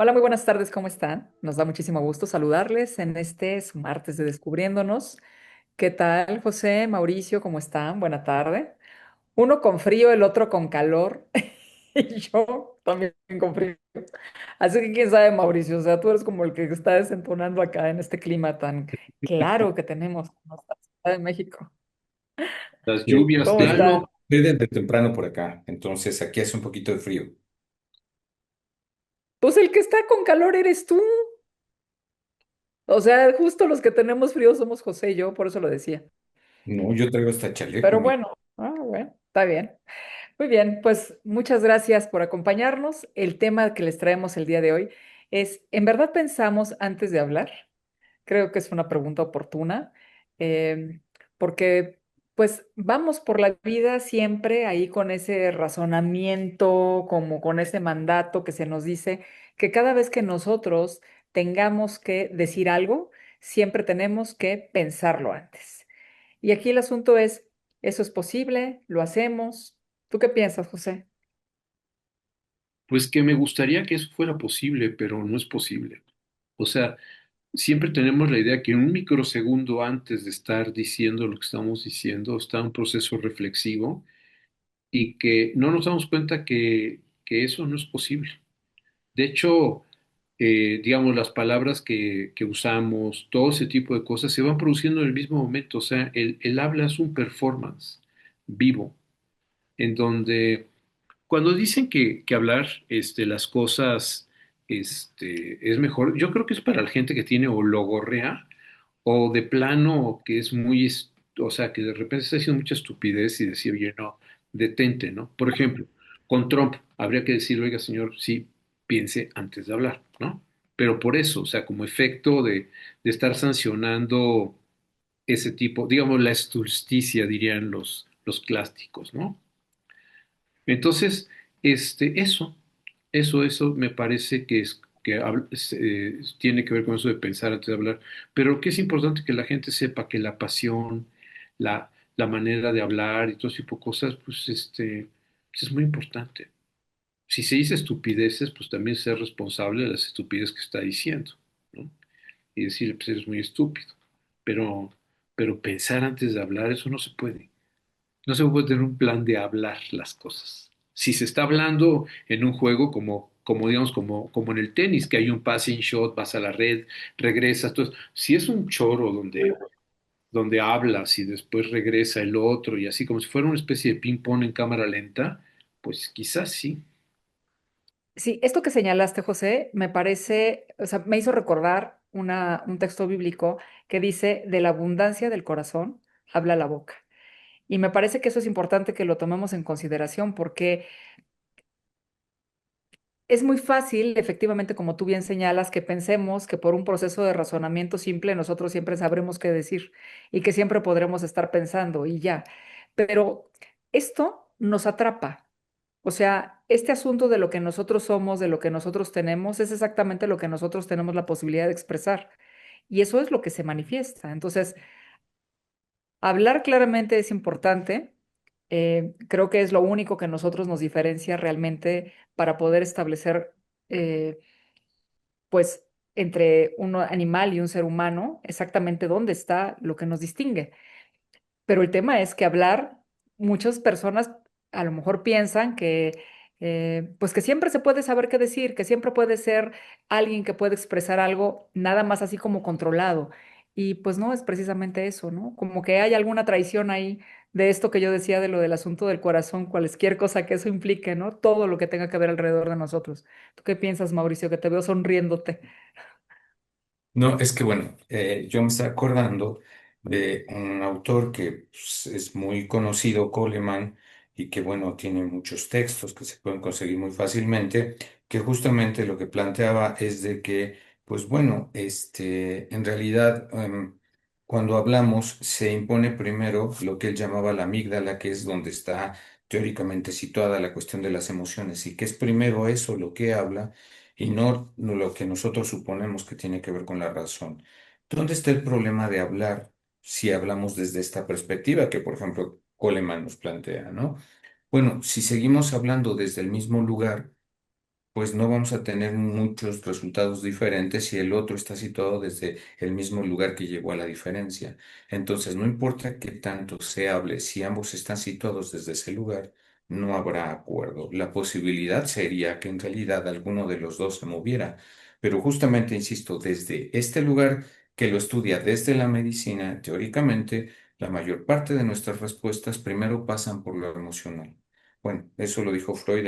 Hola, muy buenas tardes, ¿cómo están? Nos da muchísimo gusto saludarles en este su martes de Descubriéndonos. ¿Qué tal, José, Mauricio? ¿Cómo están? Buena tarde. Uno con frío, el otro con calor y yo también con frío. Así que quién sabe, Mauricio, o sea, tú eres como el que está desentonando acá en este clima tan claro que tenemos en nuestra Ciudad de México. Las lluvias, ¿Cómo está? claro, desde temprano por acá, entonces aquí hace un poquito de frío. Pues el que está con calor eres tú. O sea, justo los que tenemos frío somos José y yo, por eso lo decía. No, yo traigo hasta chaleco, Pero mira. bueno, bueno, está bien. Muy bien, pues muchas gracias por acompañarnos. El tema que les traemos el día de hoy es, ¿en verdad pensamos antes de hablar? Creo que es una pregunta oportuna, porque pues vamos por la vida siempre ahí con ese razonamiento, como con ese mandato que se nos dice que cada vez que nosotros tengamos que decir algo, siempre tenemos que pensarlo antes. Y aquí el asunto es, ¿eso es posible? ¿Lo hacemos? ¿Tú qué piensas, José? Pues que me gustaría que eso fuera posible, pero no es posible. O sea, siempre tenemos la idea que en un microsegundo antes de estar diciendo lo que estamos diciendo está un proceso reflexivo y que no nos damos cuenta que eso no es posible. De hecho, digamos, las palabras que usamos, todo ese tipo de cosas se van produciendo en el mismo momento. O sea, el habla es un performance vivo, en donde cuando dicen que hablar las cosas es mejor, yo creo que es para la gente que tiene o logorrea o de plano que es muy, o sea, que de repente está haciendo mucha estupidez y decir, oye, no, detente, ¿no? Por ejemplo, con Trump habría que decir, oiga, señor, sí, piense antes de hablar, ¿no? Pero por eso, o sea, como efecto de estar sancionando ese tipo, digamos, la estulticia, dirían los clásicos, ¿no? Entonces, eso me parece que tiene que ver con eso de pensar antes de hablar, pero que es importante que la gente sepa que la pasión, la manera de hablar y todo ese tipo de cosas, pues es muy importante. Si se dice estupideces, pues también ser responsable de las estupideces que está diciendo, ¿no? Y decir, pues eres muy estúpido. Pero, pero pensar antes de hablar, eso no se puede. No se puede tener un plan de hablar las cosas. Si se está hablando en un juego como digamos, como en el tenis, que hay un passing shot, vas a la red, regresas. Entonces, si es un choro donde hablas y después regresa el otro y así como si fuera una especie de ping-pong en cámara lenta, pues quizás sí. Sí, esto que señalaste, José, me parece, o sea, me hizo recordar un texto bíblico que dice, de la abundancia del corazón habla la boca. Y me parece que eso es importante que lo tomemos en consideración porque es muy fácil, efectivamente, como tú bien señalas, que pensemos que por un proceso de razonamiento simple nosotros siempre sabremos qué decir y que siempre podremos estar pensando y ya. Pero esto nos atrapa. O sea, este asunto de lo que nosotros somos, de lo que nosotros tenemos, es exactamente lo que nosotros tenemos la posibilidad de expresar. Y eso es lo que se manifiesta. Entonces, hablar claramente es importante. Creo que es lo único que nosotros nos diferencia realmente para poder establecer, pues, entre un animal y un ser humano, exactamente dónde está lo que nos distingue. Pero el tema es que hablar, muchas personas a lo mejor piensan que, pues que siempre se puede saber qué decir, que siempre puede ser alguien que puede expresar algo nada más así como controlado. Y pues no es precisamente eso, ¿no? Como que hay alguna traición ahí de esto que yo decía de lo del asunto del corazón, cualquier cosa que eso implique, ¿no? Todo lo que tenga que ver alrededor de nosotros. ¿Tú qué piensas, Mauricio? Que te veo sonriéndote. No, es que bueno, yo me estoy acordando de un autor que pues, es muy conocido, Coleman, y que bueno, tiene muchos textos que se pueden conseguir muy fácilmente, que justamente lo que planteaba es de que, pues bueno, en realidad, cuando hablamos se impone primero lo que él llamaba la amígdala, que es donde está teóricamente situada la cuestión de las emociones, y que es primero eso lo que habla y no lo que nosotros suponemos que tiene que ver con la razón. ¿Dónde está el problema de hablar si hablamos desde esta perspectiva que, por ejemplo, Coleman nos plantea, ¿no? Bueno, si seguimos hablando desde el mismo lugar, pues no vamos a tener muchos resultados diferentes si el otro está situado desde el mismo lugar que llegó a la diferencia. Entonces, no importa qué tanto se hable, si ambos están situados desde ese lugar, no habrá acuerdo. La posibilidad sería que en realidad alguno de los dos se moviera. Pero justamente, insisto, desde este lugar que lo estudia desde la medicina, teóricamente, la mayor parte de nuestras respuestas primero pasan por lo emocional. Bueno, eso lo dijo Freud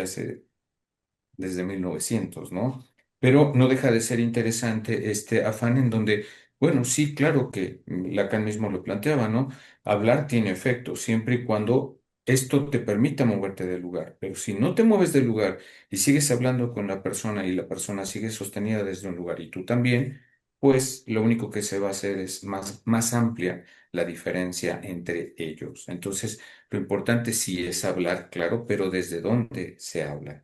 desde 1900, ¿no? Pero no deja de ser interesante este afán en donde, bueno, sí, claro que Lacan mismo lo planteaba, ¿no? Hablar tiene efecto siempre y cuando esto te permita moverte del lugar, pero si no te mueves del lugar y sigues hablando con la persona y la persona sigue sostenida desde un lugar y tú también, pues lo único que se va a hacer es más amplia la diferencia entre ellos. Entonces, lo importante sí es hablar, claro, pero ¿desde dónde se habla?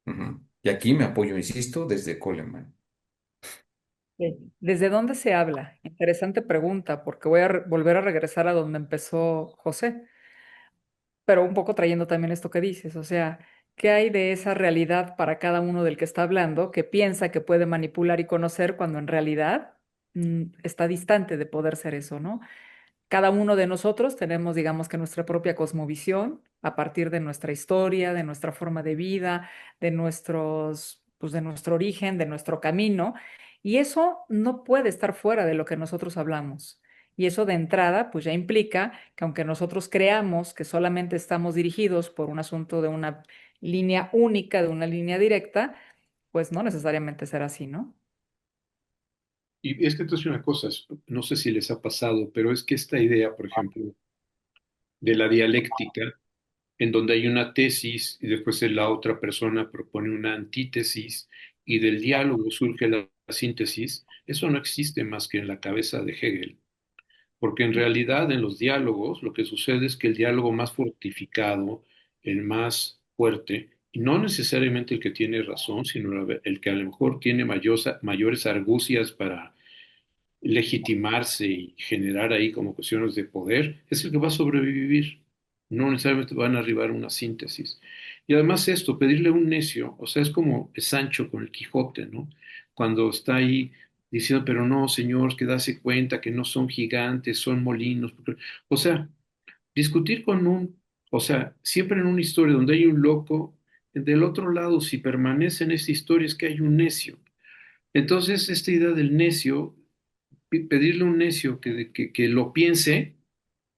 Ujú. Y aquí me apoyo, insisto, desde Coleman. Sí. ¿Desde dónde se habla? Interesante pregunta, porque voy a volver a regresar a donde empezó José, pero un poco trayendo también esto que dices, o sea, ¿qué hay de esa realidad para cada uno del que está hablando que piensa que puede manipular y conocer cuando en realidad está distante de poder ser eso, ¿no? Cada uno de nosotros tenemos, digamos que nuestra propia cosmovisión a partir de nuestra historia, de nuestra forma de vida, pues de nuestro origen, de nuestro camino, y eso no puede estar fuera de lo que nosotros hablamos. Y eso de entrada, pues ya implica que aunque nosotros creamos que solamente estamos dirigidos por un asunto de una línea única, de una línea directa, pues no necesariamente será así, ¿no? Y es que esto es una cosa, no sé si les ha pasado, pero es que esta idea, por ejemplo, de la dialéctica, en donde hay una tesis y después la otra persona propone una antítesis y del diálogo surge la síntesis, eso no existe más que en la cabeza de Hegel, porque en realidad en los diálogos lo que sucede es que el diálogo más fortificado, el más fuerte, y no necesariamente el que tiene razón, sino el que a lo mejor tiene mayores argucias para legitimarse y generar ahí como cuestiones de poder, es el que va a sobrevivir. No necesariamente van a arribar a una síntesis. Y además esto, pedirle a un necio, o sea, es como Sancho con el Quijote, ¿no? Cuando está ahí diciendo, pero no, señor, que dase cuenta que no son gigantes, son molinos. O sea, discutir con o sea, siempre en una historia donde hay un loco, del otro lado, si permanece en esta historia, es que hay un necio. Entonces, esta idea del necio pedirle a un necio que lo piense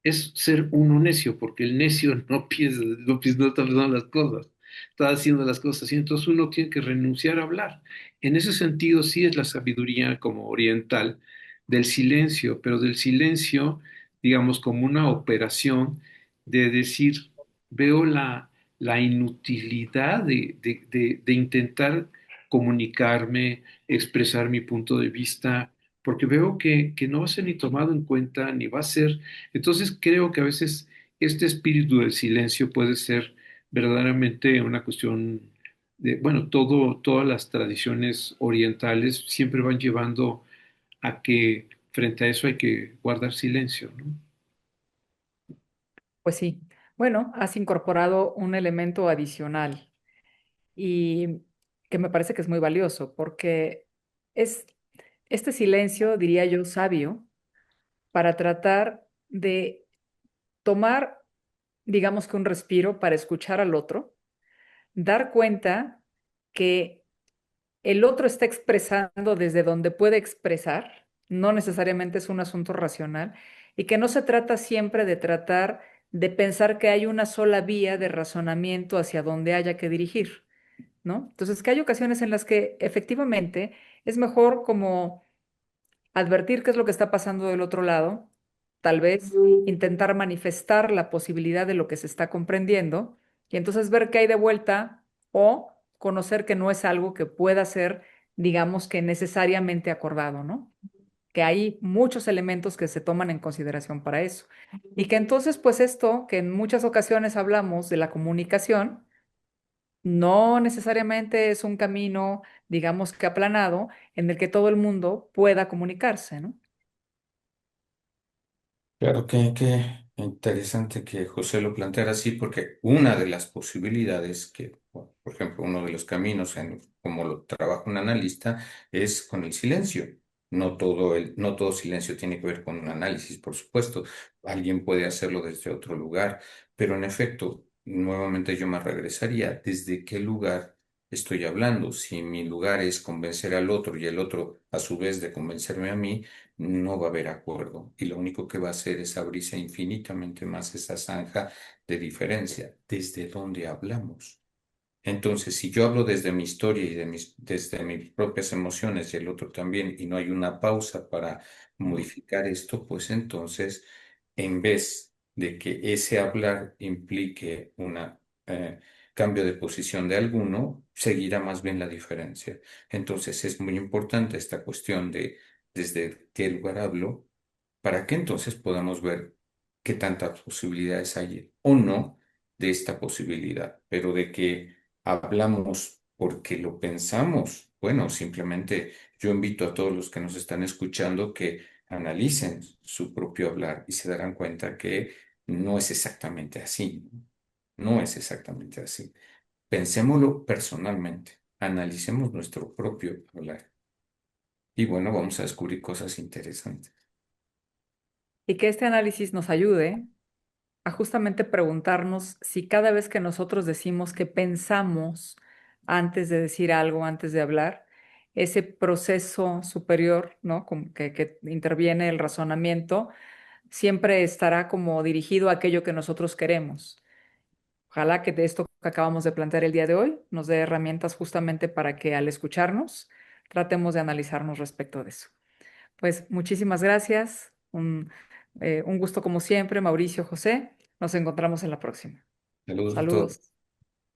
es ser uno necio, porque el necio no piensa, no está pensando las cosas, está haciendo las cosas así, entonces uno tiene que renunciar a hablar. En ese sentido, sí es la sabiduría como oriental del silencio, pero del silencio, digamos, como una operación de decir, veo la inutilidad de intentar comunicarme, expresar mi punto de vista, porque veo que no va a ser ni tomado en cuenta, ni va a ser entonces creo que a veces este espíritu del silencio puede ser verdaderamente una cuestión de, bueno, todas las tradiciones orientales siempre van llevando a que frente a eso hay que guardar silencio, ¿no? Pues sí. Bueno, has incorporado un elemento adicional y que me parece que es muy valioso porque es este silencio, diría yo, sabio para tratar de tomar, digamos que un respiro para escuchar al otro, dar cuenta que el otro está expresando desde donde puede expresar, no necesariamente es un asunto racional, y que no se trata siempre de tratar de pensar que hay una sola vía de razonamiento hacia donde haya que dirigir, ¿no? Entonces, que hay ocasiones en las que efectivamente es mejor como advertir qué es lo que está pasando del otro lado, tal vez intentar manifestar la posibilidad de lo que se está comprendiendo y entonces ver qué hay de vuelta o conocer que no es algo que pueda ser, digamos que necesariamente acordado, ¿no? Que hay muchos elementos que se toman en consideración para eso. Y que entonces, pues esto, que en muchas ocasiones hablamos de la comunicación, no necesariamente es un camino, digamos que aplanado, en el que todo el mundo pueda comunicarse, ¿no? Claro que interesante que José lo planteara así, porque una de las posibilidades que Por ejemplo, uno de los caminos, como lo trabaja un analista, es con el silencio. No todo silencio tiene que ver con un análisis, por supuesto. Alguien puede hacerlo desde otro lugar, pero en efecto, nuevamente yo me regresaría. ¿Desde qué lugar estoy hablando? Si mi lugar es convencer al otro y el otro, a su vez, de convencerme a mí, no va a haber acuerdo. Y lo único que va a hacer es abrirse infinitamente más esa zanja de diferencia. ¿Desde dónde hablamos? Entonces, si yo hablo desde mi historia y desde mis propias emociones y el otro también, y no hay una pausa para modificar esto, pues entonces, en vez de que ese hablar implique un cambio de posición de alguno, seguirá más bien la diferencia. Entonces, es muy importante esta cuestión de desde qué lugar hablo, para que entonces podamos ver qué tantas posibilidades hay o no de esta posibilidad, pero de que hablamos porque lo pensamos. Bueno, simplemente yo invito a todos los que nos están escuchando que analicen su propio hablar y se darán cuenta que no es exactamente así. No es exactamente así. Pensémoslo personalmente, analicemos nuestro propio hablar y bueno, vamos a descubrir cosas interesantes. Y que este análisis nos ayude a justamente preguntarnos si cada vez que nosotros decimos que pensamos antes de decir algo, antes de hablar, ese proceso superior, ¿no? Como que interviene el razonamiento, siempre estará como dirigido a aquello que nosotros queremos. Ojalá que de esto que acabamos de plantear el día de hoy nos dé herramientas justamente para que al escucharnos tratemos de analizarnos respecto de eso. Pues muchísimas gracias. Un gusto como siempre, Mauricio José. Nos encontramos en la próxima. Saludos a todos. Saludos.